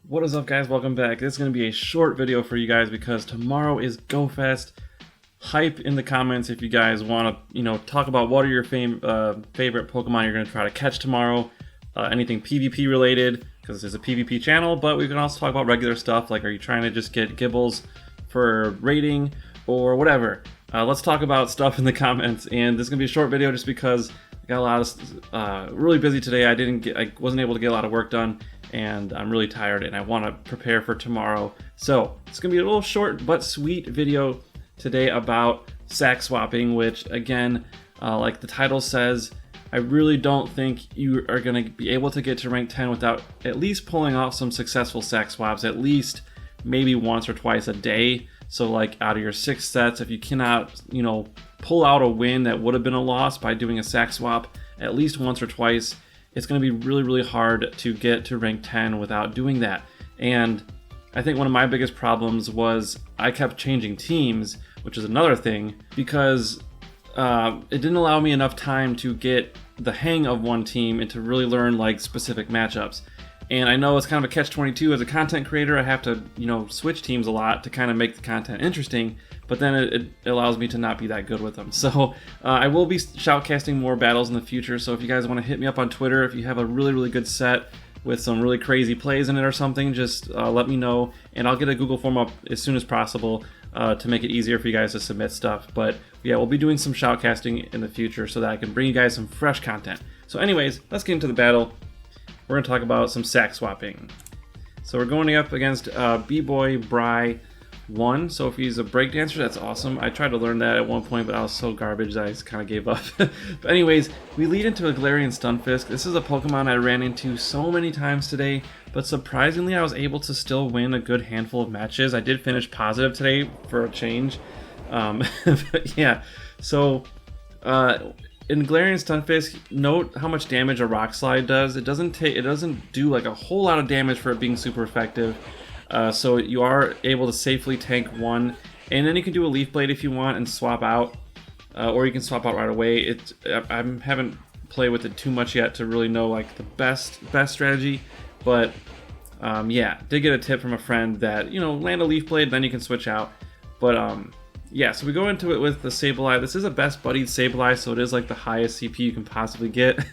What is up, guys? Welcome back. This is going to be a short video for you guys because tomorrow is GoFest. Hype in the comments if you guys want to, talk about what are your favorite Pokemon you're going to try to catch tomorrow. Anything PvP related, because this is a PvP channel, but we can also talk about regular stuff, like are you trying to just get Gibbles for raiding or whatever. Let's talk about stuff in the comments, and this is going to be a short video just because I got a lot of, really busy today. I wasn't able to get a lot of work done, and I'm really tired and I want to prepare for tomorrow. So it's going to be a little short but sweet video today about sack swapping, which again, like the title says, I really don't think you are going to be able to get to rank 10 without at least pulling off some successful sack swaps, at least maybe once or twice a day. So like out of your 6 sets, if you cannot, pull out a win that would have been a loss by doing a sack swap at least once or twice, it's going to be really, really hard to get to rank 10 without doing that. And I think one of my biggest problems was I kept changing teams, which is another thing, because it didn't allow me enough time to get the hang of one team and to really learn like specific matchups. And I know it's kind of a catch-22 as a content creator. I have to, switch teams a lot to kind of make the content interesting, but then it allows me to not be that good with them. So I will be shoutcasting more battles in the future. So if you guys want to hit me up on Twitter, if you have a really, really good set with some really crazy plays in it or something, just let me know, and I'll get a Google form up as soon as possible to make it easier for you guys to submit stuff. But yeah, we'll be doing some shoutcasting in the future so that I can bring you guys some fresh content. So anyways, let's get into the battle. We're going to talk about some sack swapping. So we're going up against B-Boy Bry 1. So if he's a breakdancer, that's awesome. I tried to learn that at one point, but I was so garbage that I just kind of gave up. But anyways, we lead into a Galarian Stunfisk. This is a Pokemon I ran into so many times today, but surprisingly I was able to still win a good handful of matches. I did finish positive today for a change. But yeah, so in Galarian Stunfisk, note how much damage a Rock Slide does. It doesn't do like a whole lot of damage for it being super effective. So you are able to safely tank one, and then you can do a Leaf Blade if you want and swap out, or you can swap out right away. I haven't played with it too much yet to really know like the best strategy, but yeah, did get a tip from a friend that land a Leaf Blade, then you can switch out. But yeah, so we go into it with the Sableye. This is a best buddied Sableye, so it is like the highest CP you can possibly get.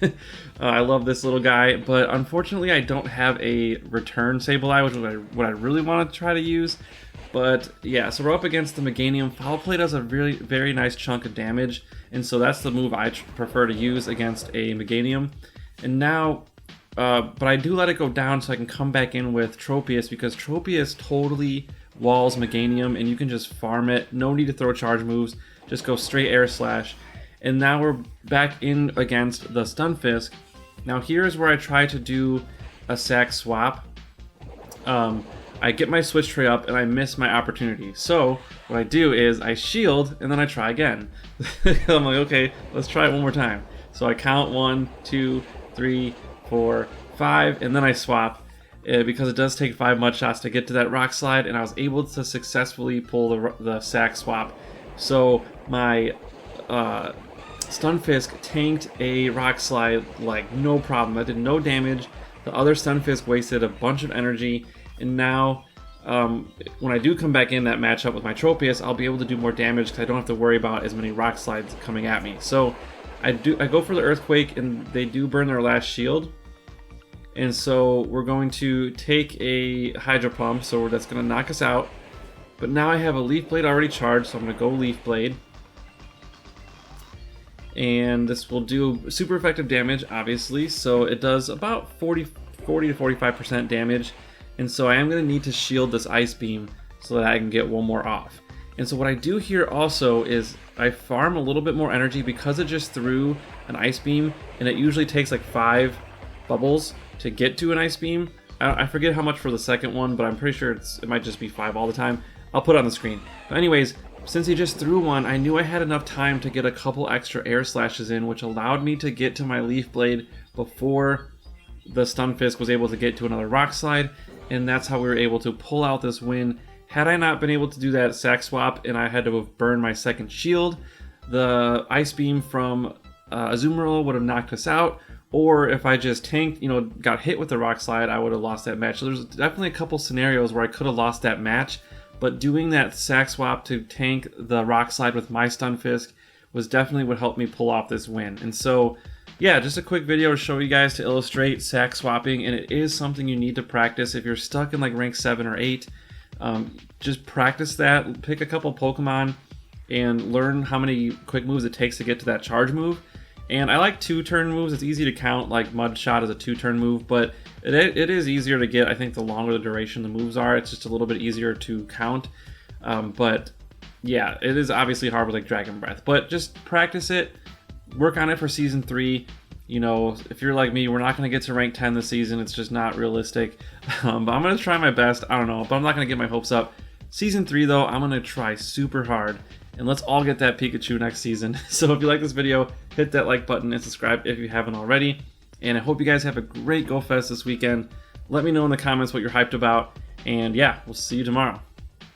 I love this little guy, but unfortunately I don't have a return Sableye, which is what I really want to try to use. But yeah, so we're up against the Meganium. Foul Play does a really very nice chunk of damage, and so that's the move I prefer to use against a Meganium. And now, but I do let it go down so I can come back in with Tropius, because Tropius totally walls Meganium and you can just farm it. No need to throw charge moves, just go straight Air Slash. And now we're back in against the Stunfisk. Now here's where I try to do a sack swap. I get my switch tray up and I miss my opportunity. So what I do is I shield and then I try again. I'm like, okay, let's try it one more time. So I count 1, 2, 3, 4, 5, and then I swap. Because it does take 5 mud shots to get to that Rock Slide, and I was able to successfully pull the sack swap. So my Stunfisk tanked a Rock Slide like no problem. I did no damage. The other Stunfisk wasted a bunch of energy, and now when I do come back in that matchup with my Tropius, I'll be able to do more damage because I don't have to worry about as many Rock Slides coming at me. So I go for the Earthquake, and they do burn their last shield. And so we're going to take a Hydro Pump, so that's going to knock us out. But now I have a Leaf Blade already charged, so I'm going to go Leaf Blade. And this will do super effective damage, obviously. So it does about 40 to 45% damage. And so I am going to need to shield this Ice Beam so that I can get one more off. And so what I do here also is I farm a little bit more energy because it just threw an Ice Beam, and it usually takes like 5 bubbles to get to an Ice Beam. I forget how much for the second one, but I'm pretty sure it might just be 5 all the time. I'll put it on the screen. But anyways, since he just threw one, I knew I had enough time to get a couple extra Air Slashes in, which allowed me to get to my Leaf Blade before the Stunfisk was able to get to another Rock Slide, and that's how we were able to pull out this win. Had I not been able to do that sack swap and I had to have burned my second shield, the Ice Beam from Azumarill would have knocked us out, or if I just tanked, you know, got hit with the rock slide, I would have lost that match. So there's definitely a couple scenarios where I could have lost that match, but doing that sack swap to tank the rock slide with my Stunfisk was definitely what helped me pull off this win. And so, yeah, just a quick video to show you guys to illustrate sack swapping, and it is something you need to practice. If you're stuck in like rank 7 or 8, just practice that. Pick a couple Pokemon and learn how many quick moves it takes to get to that charge move. And I like 2-turn moves. It's easy to count, like Mud Shot is a 2-turn move, but it is easier to get. I think the longer the duration the moves are, it's just a little bit easier to count. But yeah, it is obviously hard with like Dragon Breath, but just practice it. Work on it for Season 3. You know, if you're like me, we're not going to get to rank 10 this season. It's just not realistic. But I'm going to try my best. I don't know, but I'm not going to get my hopes up. Season 3, though, I'm going to try super hard. And let's all get that Pikachu next season. So if you like this video, hit that like button and subscribe if you haven't already. And I hope you guys have a great Go Fest this weekend. Let me know in the comments what you're hyped about. And yeah, we'll see you tomorrow.